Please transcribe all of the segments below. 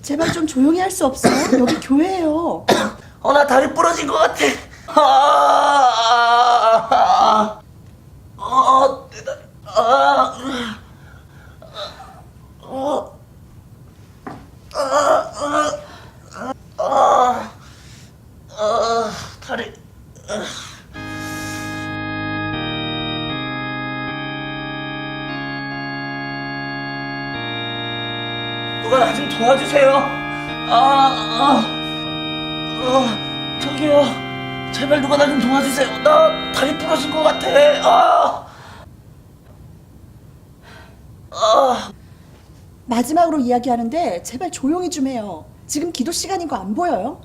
제발 좀 조용히 할 수 없어요? 여기 교회예요. 나 다리 부러진 것 같아. 내 다리. 다리. 누가 나 좀 도와주세요. 저기요. 제발 누가 나 좀 도와주세요. 나 다리 부러진 것 같아. 마지막으로 이야기하는데 제발 조용히 좀 해요. 지금 기도 시간인 거 안 보여요?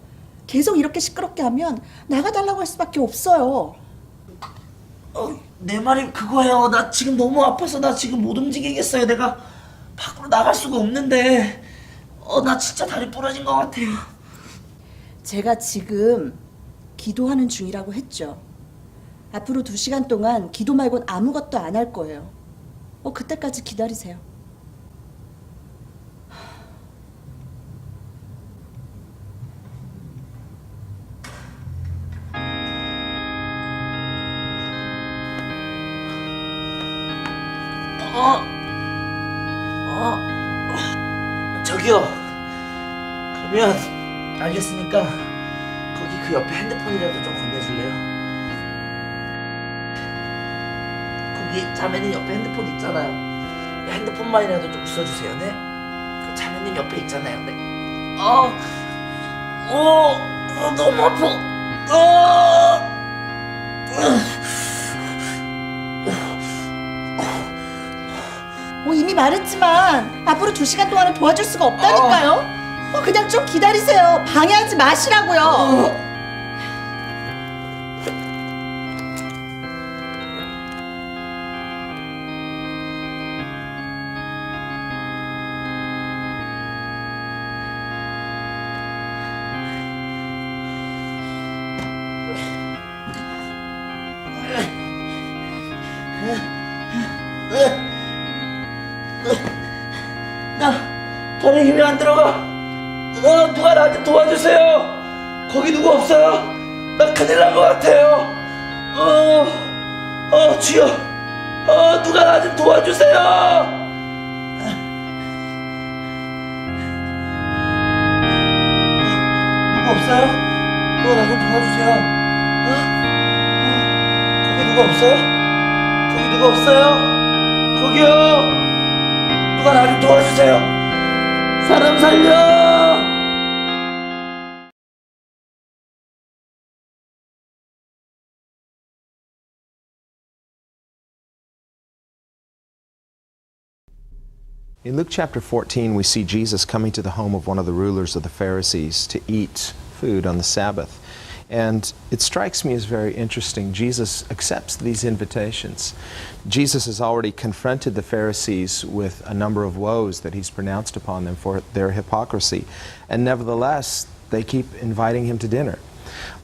계속 이렇게 시끄럽게 하면 나가달라고 할 수밖에 없어요. 내 말이 그거예요. 나 지금 너무 아파서 나 지금 못 움직이겠어요. 내가 밖으로 나갈 수가 없는데 나 진짜 다리 부러진 것 같아요. 제가 지금 기도하는 중이라고 했죠. 앞으로 2시간 동안 기도 말곤 아무것도 안 할 거예요. 그때까지 기다리세요. 저기요. 그러면 알겠으니까 거기 그 옆에 핸드폰이라도 좀 건네줄래요? 거기 자매님 옆에 핸드폰 있잖아요. 핸드폰만이라도 좀 부숴주세요. 네? 그 자매님 옆에 있잖아요. 네? 너무 아파. 이미 말했지만 앞으로 2시간 동안은 도와줄 수가 없다니까요. 그냥 좀 기다리세요. 방해하지 마시라고요. 나 다리에 힘이 안 들어가. 누가 나한테 도와주세요. 거기 누구 없어요? 나 큰일 난 것 같아요. 주여. 누가 나 좀 도와주세요. 누구 없어요? 누가 나 좀 도와주세요. 거기 누가 없어요? 거기 누가 없어요? 거기요. 누가 나 좀 도와주세요. 사람 살려. In Luke chapter 14, we see Jesus coming to the home of one of the rulers of the Pharisees to eat food on the Sabbath. And it strikes me as very interesting. Jesus accepts these invitations. Jesus has already confronted the Pharisees with a number of woes that he's pronounced upon them for their hypocrisy. And nevertheless, they keep inviting him to dinner.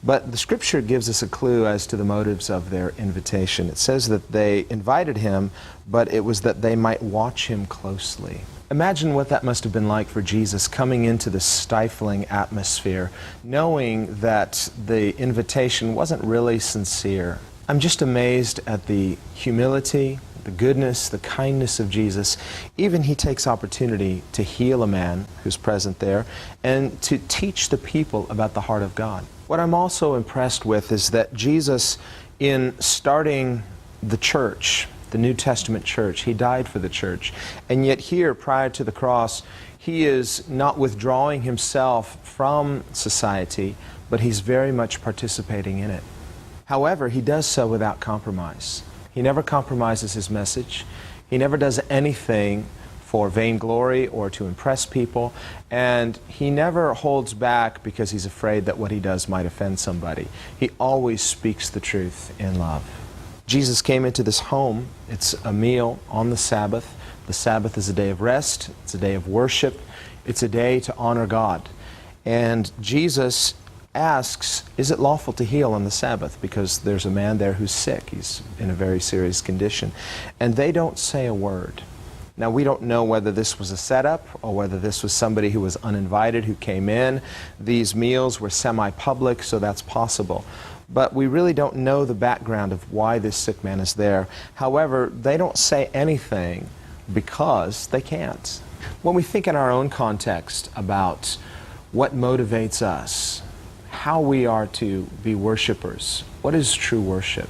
But the scripture gives us a clue as to the motives of their invitation. It says that they invited him, but it was that they might watch him closely. Imagine what that must have been like for Jesus coming into this stifling atmosphere, knowing that the invitation wasn't really sincere. I'm just amazed at the humility, the goodness, the kindness of Jesus. Even he takes opportunity to heal a man who's present there and to teach the people about the heart of God. What I'm also impressed with is that Jesus, in starting the church, the New Testament church, he died for the church. And yet here, prior to the cross, he is not withdrawing himself from society, but he's very much participating in it. However, he does so without compromise. He never compromises his message. He never does anything for vainglory or to impress people, and he never holds back because he's afraid that what he does might offend somebody. He always speaks the truth in love. Jesus came into this home. It's a meal on the Sabbath. The Sabbath is a day of rest. It's a day of worship. It's a day to honor God. And Jesus asks, is it lawful to heal on the Sabbath? Because there's a man there who's sick. He's in a very serious condition. And they don't say a word. Now, we don't know whether this was a setup or whether this was somebody who was uninvited who came in. These meals were semi-public, so that's possible. But we really don't know the background of why this sick man is there. However, they don't say anything because they can't. When we think in our own context about what motivates us, how we are to be worshipers, what is true worship?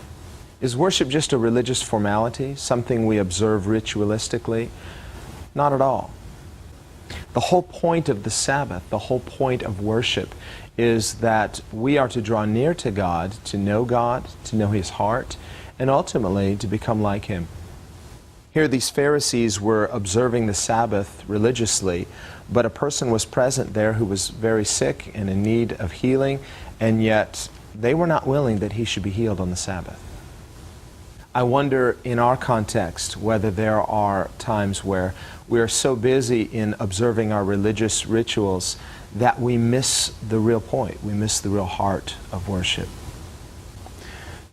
Is worship just a religious formality, something we observe ritualistically? Not at all. The whole point of the Sabbath, the whole point of worship, is that we are to draw near to God, to know His heart, and ultimately to become like Him. Here these Pharisees were observing the Sabbath religiously, but a person was present there who was very sick and in need of healing, and yet they were not willing that he should be healed on the Sabbath. I wonder in our context whether there are times where we are so busy in observing our religious rituals that we miss the real point, we miss the real heart of worship.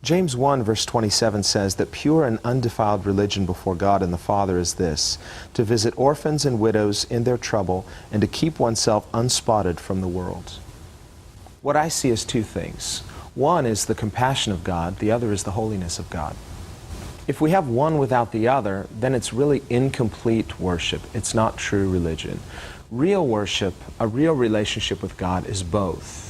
James 1 verse 27 says that pure and undefiled religion before God and the Father is this, to visit orphans and widows in their trouble and to keep oneself unspotted from the world. What I see is two things. One is the compassion of God, the other is the holiness of God. If we have one without the other, then it's really incomplete worship. It's not true religion. Real worship, a real relationship with God, is both.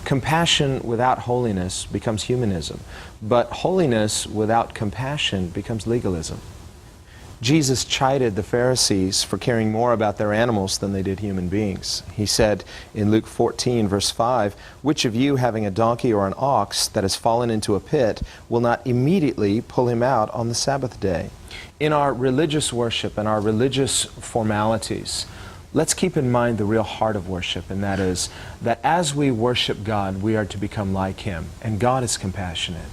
Compassion without holiness becomes humanism, but holiness without compassion becomes legalism. Jesus chided the Pharisees for caring more about their animals than they did human beings. He said in Luke 14, verse 5, "Which of you, having a donkey or an ox that has fallen into a pit, will not immediately pull him out on the Sabbath day?" In our religious worship and our religious formalities, let's keep in mind the real heart of worship, and that is that as we worship God, we are to become like Him, and God is compassionate.